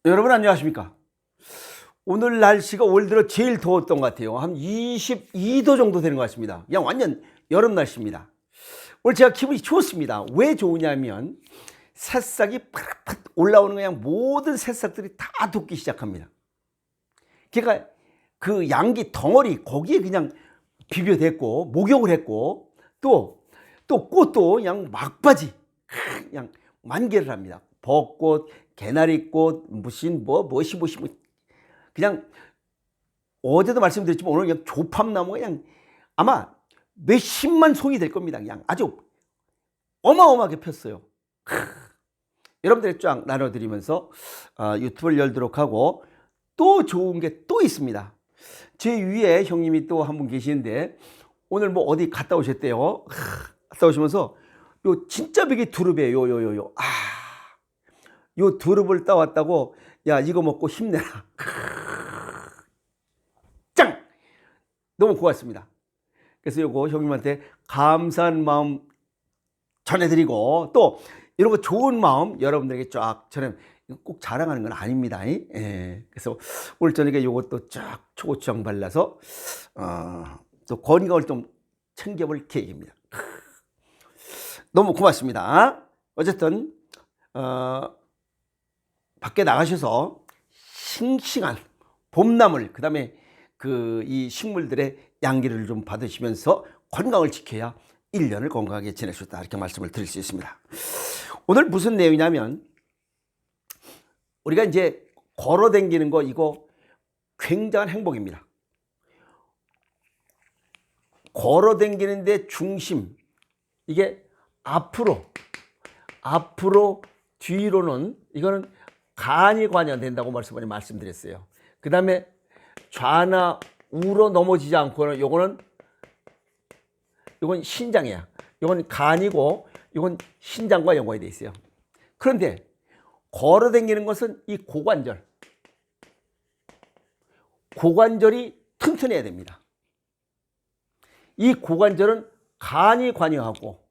여러분 안녕하십니까? 오늘 날씨가 올 들어 제일 더웠던 것 같아요. 한 22도 정도 되는 것 같습니다. 그냥 완전 여름 날씨입니다. 오늘 제가 기분이 좋습니다. 왜 좋으냐면 새싹이 팍팍 올라오는 그냥 모든 새싹들이 다 돋기 시작합니다. 그러니까 그 양기 덩어리 거기에 그냥 비벼댔고 목욕을 했고 또 꽃도 그냥 막바지 그냥 만개를 합니다. 벚꽃, 개나리꽃, 무슨 무엇이 그냥 어제도 말씀드렸지만 오늘 그냥 조팝나무가 그냥 아마 몇십만 송이 될 겁니다. 그냥 아주 어마어마하게 폈어요. 여러분들의 쫙 나눠드리면서 유튜브를 열도록 하고 또 좋은 게 또 있습니다. 제 위에 형님이 또 한 분 계시는데 오늘 뭐 어디 갔다 오셨대요. 갔다 오시면서 요 진짜 베개 두릅이에요. 요 두릅을 따왔다고 야 이거 먹고 힘내라. 짱! 너무 고맙습니다. 그래서 요거 형님한테 감사한 마음 전해드리고 또 이런 거 좋은 마음 여러분들에게 쫙 전해 꼭 자랑하는 건 아닙니다. 예. 그래서 오늘 저녁에 요것도 쫙 초고추장 발라서 또 건강을 좀 챙겨볼 계획입니다. 너무 고맙습니다. 어쨌든 밖에 나가셔서 싱싱한 봄나물 그다음에 이 식물들의 양기를 좀 받으시면서 건강을 지켜야 1년을 건강하게 지낼 수 있다 이렇게 말씀을 드릴 수 있습니다. 오늘 무슨 내용이냐면 우리가 이제 걸어 다니는 거 이거 굉장한 행복입니다. 걸어 다니는데 중심 이게 앞으로 뒤로는 이거는 간이 관여된다고 말씀드렸어요. 그 다음에 좌나 우로 넘어지지 않고는 이건 신장이야. 이건 간이고 이건 신장과 연관이 돼 있어요. 그런데 걸어 다니는 것은 이 고관절이 튼튼해야 됩니다. 이 고관절은 간이 관여하고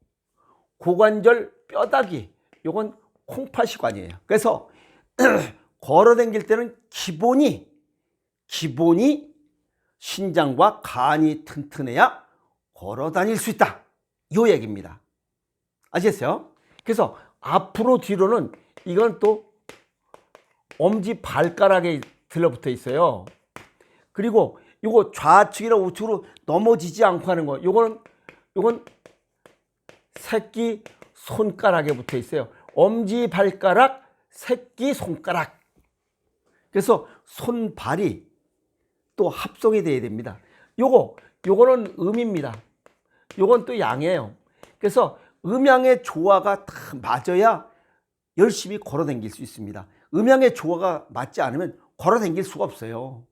고관절 뼈다귀 이건 콩팥이 관여해요. 그래서 걸어 다닐 때는 기본이 신장과 간이 튼튼해야 걸어 다닐 수 있다. 이 얘기입니다. 아시겠어요? 그래서 앞으로 뒤로는 이건 또 엄지 발가락에 들러붙어 있어요. 그리고 이거 좌측이나 우측으로 넘어지지 않고 하는 거. 이건 새끼 손가락에 붙어 있어요. 엄지 발가락, 새끼 손가락. 그래서 손발이 또 합성이 돼야 됩니다. 요거는 음입니다. 요건 또 양이에요. 그래서 음양의 조화가 다 맞아야 열심히 걸어 다닐 수 있습니다. 음양의 조화가 맞지 않으면 걸어 다닐 수가 없어요.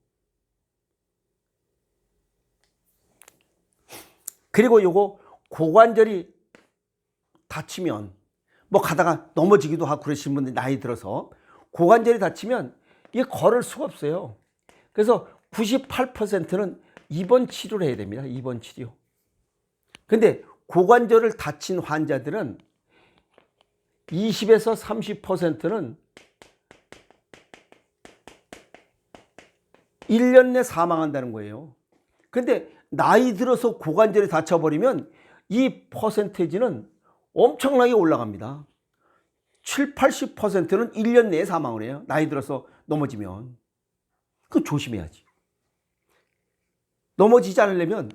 그리고 요거 고관절이 다치면 뭐 가다가 넘어지기도 하고 그러신 분들 나이 들어서 고관절이 다치면 이게 걸을 수가 없어요. 그래서 98%는 입원 치료를 해야 됩니다. 입원 치료. 근데 고관절을 다친 환자들은 20에서 30%는 1년 내 사망한다는 거예요. 근데 나이 들어서 고관절이 다쳐버리면 이 퍼센테이지는 엄청나게 올라갑니다. 7, 80%는 1년 내에 사망을 해요. 나이 들어서 넘어지면. 그거 조심해야지. 넘어지지 않으려면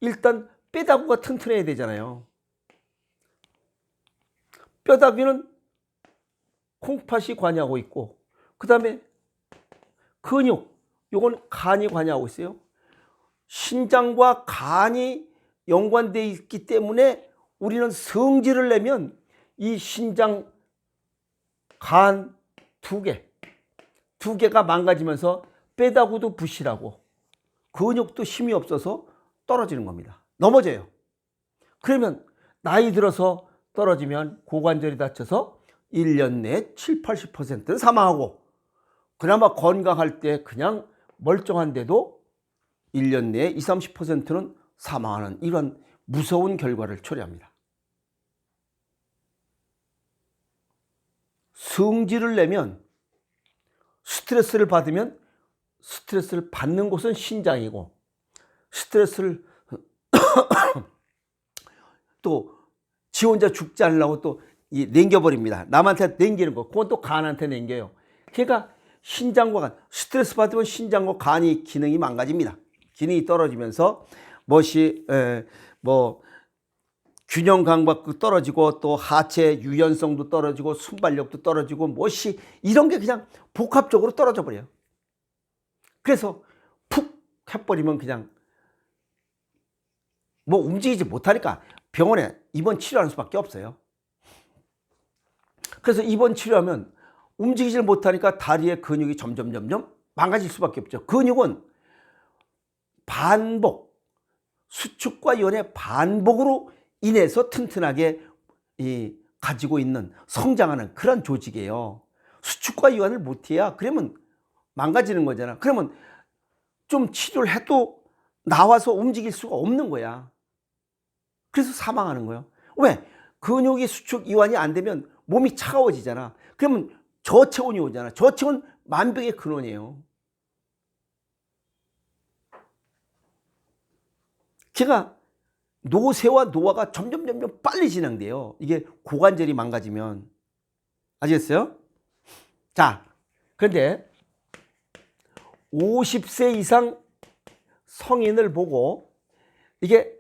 일단 뼈다귀가 튼튼해야 되잖아요. 뼈다귀는 콩팥이 관여하고 있고 그 다음에 근육, 이건 간이 관여하고 있어요. 신장과 간이 연관되어 있기 때문에 우리는 성질을 내면 이 신장, 간 두 개가 망가지면서 뼈다귀도 부실하고 근육도 힘이 없어서 떨어지는 겁니다. 넘어져요. 그러면 나이 들어서 떨어지면 고관절이 다쳐서 1년 내에 7, 80%는 사망하고 그나마 건강할 때 그냥 멀쩡한데도 1년 내에 20, 30%는 사망하는 이런 무서운 결과를 초래합니다. 성질을 내면 스트레스를 받으면 스트레스를 받는 곳은 신장이고, 스트레스를 또 지 혼자 죽지 않으려고 또 남겨버립니다. 남한테 남기는 거. 그건 또 간한테 남겨요. 그러니까 신장과 간, 스트레스 받으면 신장과 간이 기능이 망가집니다. 기능이 떨어지면서 균형 감각도 떨어지고, 또 하체 유연성도 떨어지고, 순발력도 떨어지고, 이런 게 그냥 복합적으로 떨어져 버려요. 그래서 푹 해버리면 그냥 움직이지 못하니까 병원에 입원 치료하는 수밖에 없어요. 그래서 입원 치료하면 움직이질 못하니까 다리의 근육이 점점 망가질 수밖에 없죠. 근육은 반복, 수축과 이완의 반복으로 인해서 튼튼하게 가지고 있는, 성장하는 그런 조직이에요. 수축과 이완을 못해야 그러면 망가지는 거잖아. 그러면 좀 치료를 해도 나와서 움직일 수가 없는 거야. 그래서 사망하는 거예요. 왜? 근육이 수축 이완이 안 되면 몸이 차가워지잖아. 그러면 저체온이 오잖아. 저체온 만병의 근원이에요. 제가 노쇠와 노화가 점점 빨리 진행돼요. 이게 고관절이 망가지면. 아시겠어요? 자, 그런데 50세 이상 성인을 보고 이게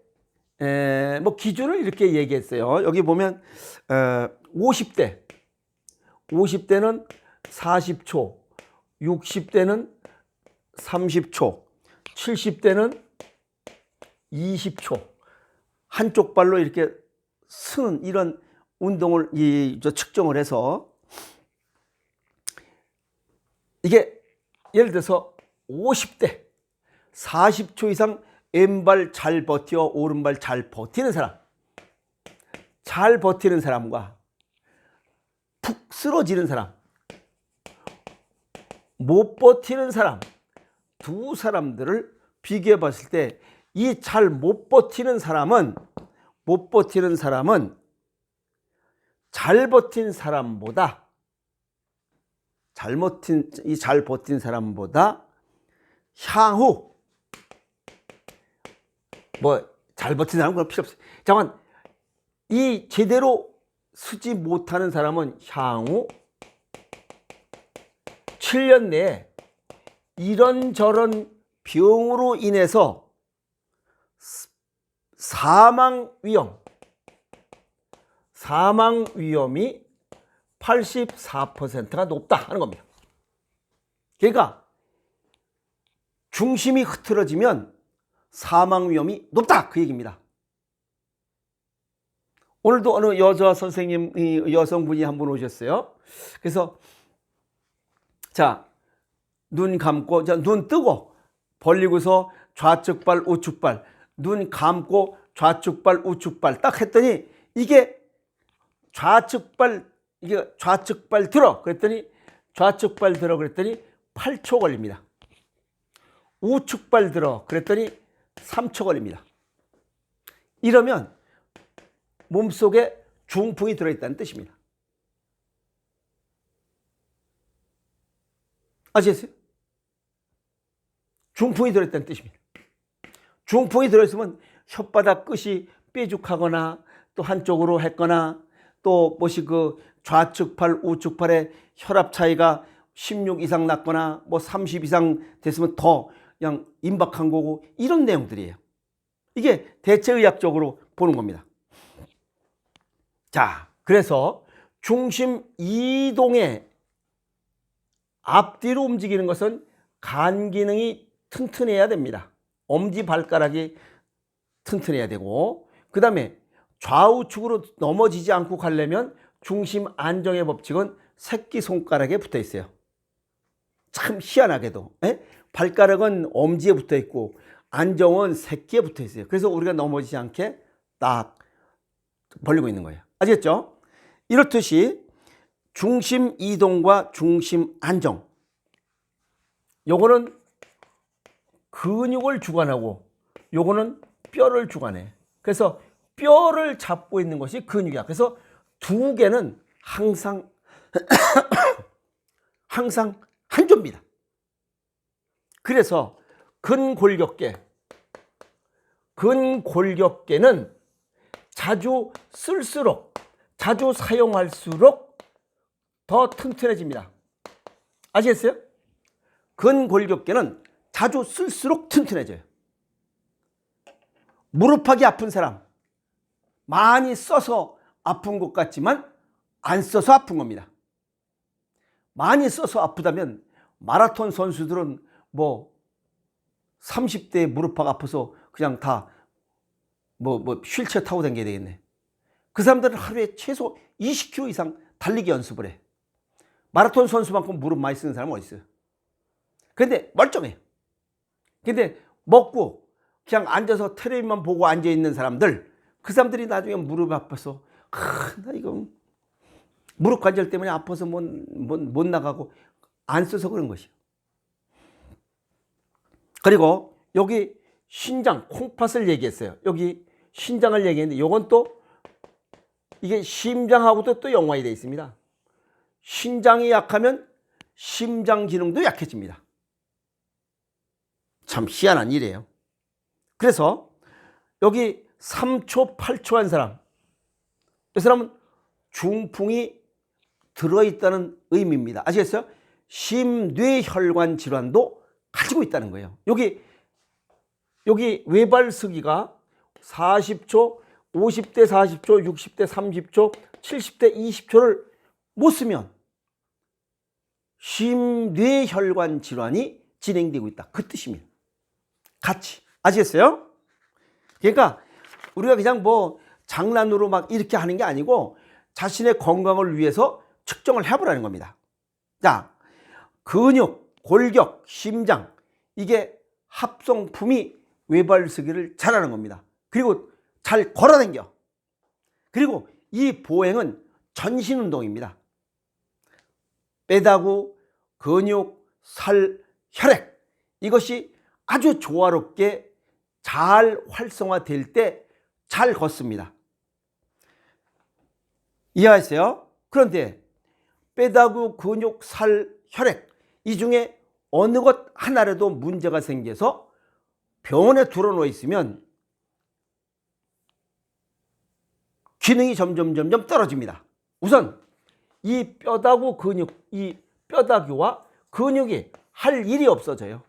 기준을 이렇게 얘기했어요. 여기 보면 50대는 40초, 60대는 30초, 70대는 20초. 한쪽 발로 이렇게 서는 이런 운동을 측정을 해서, 이게 예를 들어서 50대 40초 이상 왼발 잘 버텨 오른발 잘 버티는 사람과 푹 쓰러지는 사람, 못 버티는 사람, 두 사람들을 비교해 봤을 때 이 잘 못 버티는 사람은 잘 버틴 사람보다 향후 잘 버틴 사람은 필요 없어요. 잠깐, 이 제대로 쓰지 못하는 사람은 향후 7년 내에 이런저런 병으로 인해서 사망 위험이 84%가 높다 하는 겁니다. 그러니까 중심이 흐트러지면 사망 위험이 높다, 그 얘기입니다. 오늘도 어느 여자 선생님, 여성분이 한 분 오셨어요. 그래서 눈 감고, 눈 뜨고 벌리고서 좌측 발 우측 발, 눈 감고 좌측 발 우측 발 딱 했더니 이게 좌측 발 들어 그랬더니 8초 걸립니다. 우측 발 들어 그랬더니 3초 걸립니다. 이러면 몸속에 중풍이 들어있다는 뜻입니다. 아시겠어요? 중풍이 들어있다는 뜻입니다. 중풍이 들어있으면 혓바닥 끝이 뾰족하거나 또 한쪽으로 했거나 또 좌측 팔 우측 팔에 혈압 차이가 16 이상 났거나 30 이상 됐으면 더 그냥 임박한 거고, 이런 내용들이에요. 이게 대체의학적으로 보는 겁니다. 자, 그래서 중심 이동의 앞뒤로 움직이는 것은 간 기능이 튼튼해야 됩니다. 엄지발가락이 튼튼해야 되고, 그 다음에 좌우측으로 넘어지지 않고 가려면 중심 안정의 법칙은 새끼손가락에 붙어 있어요. 참 희한하게도 발가락은 엄지에 붙어 있고 안정은 새끼에 붙어 있어요. 그래서 우리가 넘어지지 않게 딱 벌리고 있는 거예요. 아시겠죠? 이렇듯이 중심 이동과 중심 안정, 요거는 근육을 주관하고 요거는 뼈를 주관해. 그래서 뼈를 잡고 있는 것이 근육이야. 그래서 두 개는 항상 한조입니다. 그래서 근골격계는 자주 쓸수록, 자주 사용할수록 더 튼튼해집니다. 아시겠어요? 근골격계는 자주 쓸수록 튼튼해져요. 무릎하기 아픈 사람, 많이 써서 아픈 것 같지만 안 써서 아픈 겁니다. 많이 써서 아프다면 마라톤 선수들은 뭐 30대에 무릎하고 아파서 그냥 다 휠체어 타고 다녀야 되겠네. 그 사람들은 하루에 최소 20km 이상 달리기 연습을 해. 마라톤 선수만큼 무릎 많이 쓰는 사람은 어디 있어요? 근데 멀쩡해. 근데 먹고 그냥 앉아서 텔레비만 보고 앉아 있는 사람들, 그 사람들이 나중에 무릎이 아파서 나 이거 무릎 관절 때문에 아파서 못 나가고 안 써서 그런 것이에요. 그리고 여기 신장, 콩팥을 얘기했어요. 여기 신장을 얘기했는데 이건 또 이게 심장하고도 또 연관이 되어 있습니다. 신장이 약하면 심장 기능도 약해집니다. 참 희한한 일이에요. 그래서 여기 3초, 8초 한 사람, 이 사람은 중풍이 들어있다는 의미입니다. 아시겠어요? 심뇌혈관 질환도 가지고 있다는 거예요. 여기 외발쓰기가 40초, 50대 40초, 60대 30초, 70대 20초를 못 쓰면 심뇌혈관 질환이 진행되고 있다. 그 뜻입니다. 같이. 아시겠어요? 그러니까 우리가 그냥 뭐 장난으로 막 이렇게 하는 게 아니고 자신의 건강을 위해서 측정을 해보라는 겁니다. 자, 근육, 골격, 심장, 이게 합성품이 외발쓰기를 잘하는 겁니다. 그리고 잘 걸어다녀. 그리고 이 보행은 전신운동입니다. 뼈다구, 근육, 살, 혈액, 이것이 아주 조화롭게 잘 활성화될 때 잘 걷습니다. 이해하세요? 그런데 뼈다구, 근육, 살, 혈액, 이 중에 어느 것 하나라도 문제가 생겨서 병원에 들어놓여 있으면 기능이 점점 떨어집니다. 우선 이 뼈다구 근육, 이 뼈다귀와 근육이 할 일이 없어져요.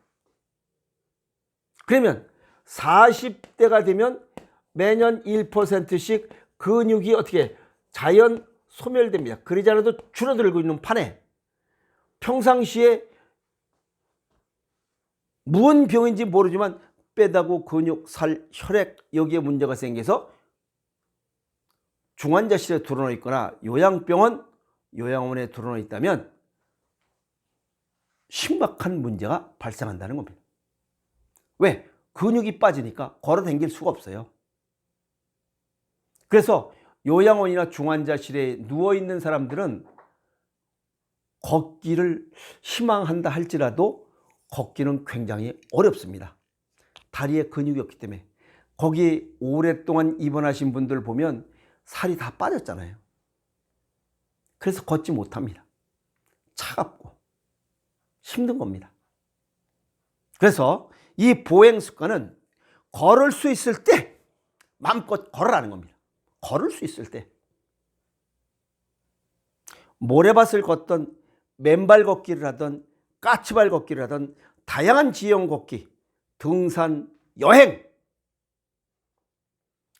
그러면 40대가 되면 매년 1%씩 근육이 어떻게 자연 소멸됩니다. 그러지 않아도 줄어들고 있는 판에 평상시에 무슨 병인지 모르지만 뼈다구, 근육, 살, 혈액, 여기에 문제가 생겨서 중환자실에 들어놓여 있거나 요양병원, 요양원에 들어놓여 있다면 심각한 문제가 발생한다는 겁니다. 왜? 근육이 빠지니까 걸어 다닐 수가 없어요. 그래서 요양원이나 중환자실에 누워있는 사람들은 걷기를 희망한다 할지라도 걷기는 굉장히 어렵습니다. 다리에 근육이 없기 때문에. 거기 오랫동안 입원하신 분들 보면 살이 다 빠졌잖아요. 그래서 걷지 못합니다. 차갑고 힘든 겁니다. 그래서 이 보행 습관은 걸을 수 있을 때 마음껏 걸으라는 겁니다. 걸을 수 있을 때. 모래밭을 걷던 맨발 걷기를 하던 까치발 걷기를 하던 다양한 지형 걷기, 등산, 여행,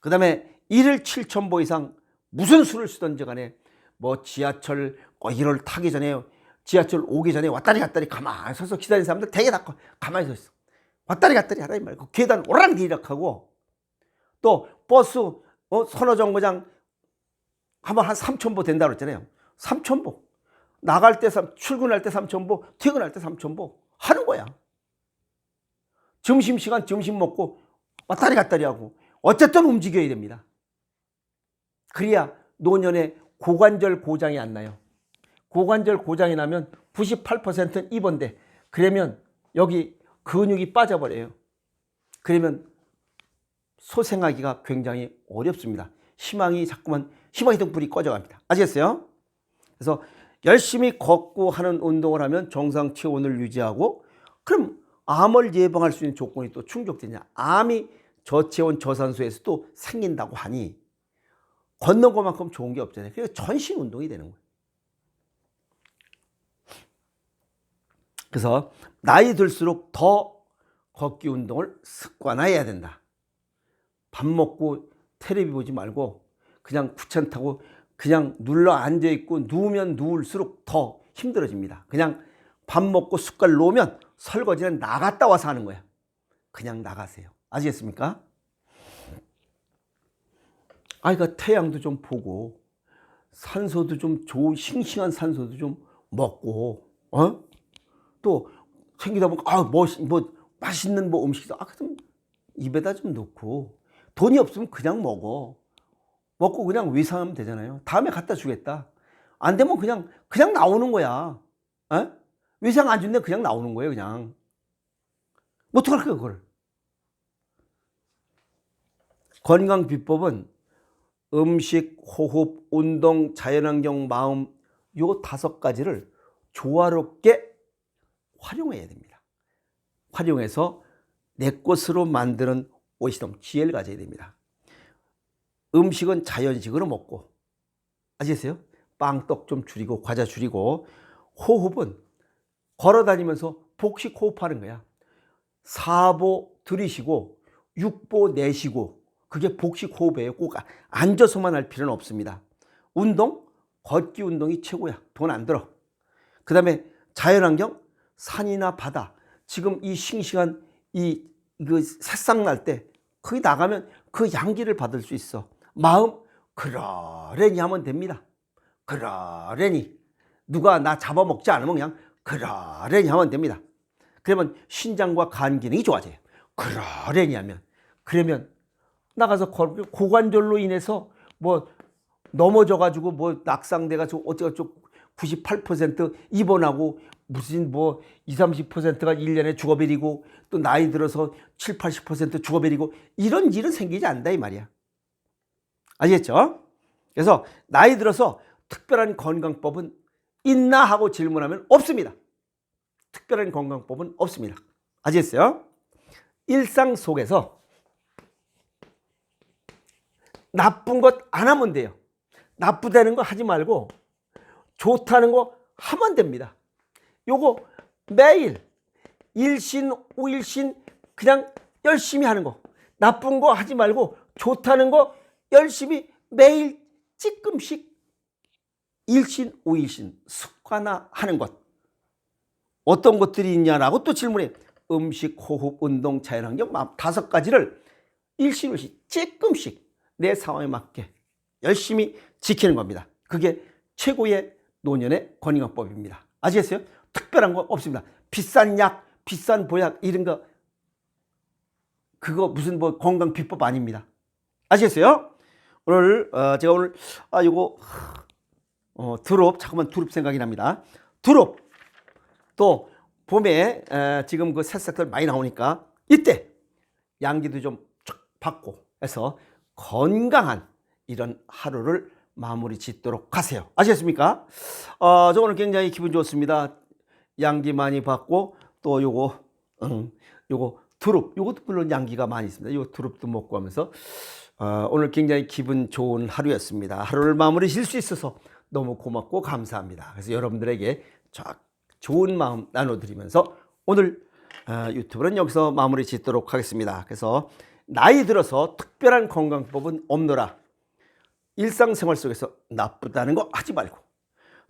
그 다음에 1일 7,000보 이상 무슨 수를 쓰든지 간에 뭐 지하철 거기를 타기 전에 지하철 오기 전에 왔다리 갔다리 가만히 서서 기다리는 사람들 되게 다 가만히 서 있어. 왔다리 갔다리 하라 이 말이야. 계단 오락내리락하고 또 버스 선호 정거장 한번 한 3,000보 된다고 그랬잖아요. 3,000보. 나갈 때 출근할 때 3,000보, 퇴근할 때 3,000보 하는 거야. 점심시간 점심 먹고 왔다리 갔다리 하고 어쨌든 움직여야 됩니다. 그래야 노년에 고관절 고장이 안 나요. 고관절 고장이 나면 98%는 입원돼. 그러면 여기 근육이 빠져버려요. 그러면 소생하기가 굉장히 어렵습니다. 희망이 자꾸만 희망의 등불이 꺼져갑니다. 아시겠어요? 그래서 열심히 걷고 하는 운동을 하면 정상 체온을 유지하고, 그럼 암을 예방할 수 있는 조건이 또 충족되냐. 암이 저체온 저산소에서 또 생긴다고 하니 걷는 것만큼 좋은 게 없잖아요. 그래서 전신 운동이 되는 거예요. 그래서 나이 들수록 더 걷기 운동을 습관화해야 된다. 밥 먹고 텔레비 보지 말고 그냥 귀찮다고 그냥 눌러 앉아있고 누우면 누울수록 더 힘들어집니다. 그냥 밥 먹고 숟갈 놓으면 설거지는 나갔다 와서 하는 거야. 그냥 나가세요. 아시겠습니까? 그러니까 태양도 좀 보고 산소도 좀 좋은 싱싱한 산소도 좀 먹고, 또 생기다 보니까 뭐 맛있는 뭐 음식도 좀 입에다 좀 넣고, 돈이 없으면 그냥 먹고 그냥 외상하면 되잖아요. 다음에 갖다 주겠다. 안 되면 그냥 나오는 거야. 외상 안 준대 그냥 나오는 거예요. 그냥 어떡할 거야 그걸. 건강 비법은 음식, 호흡, 운동, 자연환경, 마음, 요 5가지를 조화롭게 활용해야 됩니다. 활용해서 내 것으로 만드는 오시덤, 지혜를 가져야 됩니다. 음식은 자연식으로 먹고, 아시겠어요? 빵, 떡 좀 줄이고 과자 줄이고, 호흡은 걸어다니면서 복식 호흡하는 거야. 4보 들이쉬고 6보 내쉬고, 그게 복식 호흡이에요. 꼭 앉아서만 할 필요는 없습니다. 운동, 걷기 운동이 최고야. 돈 안 들어. 그 다음에 자연환경, 산이나 바다. 지금 이 싱싱한 이거 새싹 날 때 거기 나가면 그 양기를 받을 수 있어. 마음, 그러려니 하면 됩니다. 그러려니. 누가 나 잡아먹지 않으면 그냥 그러려니 하면 됩니다. 그러면 신장과 간 기능이 좋아져요. 그러려니 하면. 그러면 나가서 고관절로 인해서 뭐 넘어져가지고 뭐 낙상돼가지고 어쩌고저쩌고 98% 입원하고 무슨 뭐 20, 30%가 1년에 죽어버리고 또 나이 들어서 7, 80% 죽어버리고 이런 일은 생기지 않는다 이 말이야. 아시겠죠? 그래서 나이 들어서 특별한 건강법은 있나 하고 질문하면 없습니다. 특별한 건강법은 없습니다. 아시겠어요? 일상 속에서 나쁜 것 안 하면 돼요. 나쁘다는 거 하지 말고 좋다는 거 하면 됩니다. 요거 매일 일신, 오일신 그냥 열심히 하는 거. 나쁜 거 하지 말고 좋다는 거 열심히 매일 조금씩 일신, 오일신 습관화하는 것. 어떤 것들이 있냐라고 또 질문해. 음식, 호흡, 운동, 자연환경 5가지를 일신, 오일신 조금씩 내 상황에 맞게 열심히 지키는 겁니다. 그게 최고의 노년의 건강법입니다. 아시겠어요? 특별한 거 없습니다. 비싼 약, 비싼 보약 이런 거 그거 무슨 뭐 건강 비법 아닙니다. 아시겠어요? 오늘 제가 오늘 이거 두릅, 잠깐만 두릅 생각이 납니다. 두릅 또 봄에 지금 그 새싹들 많이 나오니까 이때 양기도 좀 받고 해서 건강한 이런 하루를 마무리 짓도록 하세요. 아시겠습니까? 저 오늘 굉장히 기분 좋습니다. 양기 많이 받고 또 요거 두릅, 요것도 물론 양기가 많이 있습니다. 요 두릅도 먹고 하면서 오늘 굉장히 기분 좋은 하루였습니다. 하루를 마무리 질 수 있어서 너무 고맙고 감사합니다. 그래서 여러분들에게 좋은 마음 나눠드리면서 오늘 유튜브는 여기서 마무리 짓도록 하겠습니다. 그래서 나이 들어서 특별한 건강법은 없노라. 일상생활 속에서 나쁘다는 거 하지 말고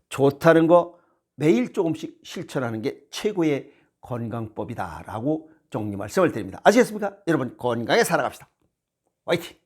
좋다는 거 매일 조금씩 실천하는 게 최고의 건강법이다 라고 정리 말씀을 드립니다. 아시겠습니까? 여러분 건강하게 살아갑시다. 화이팅!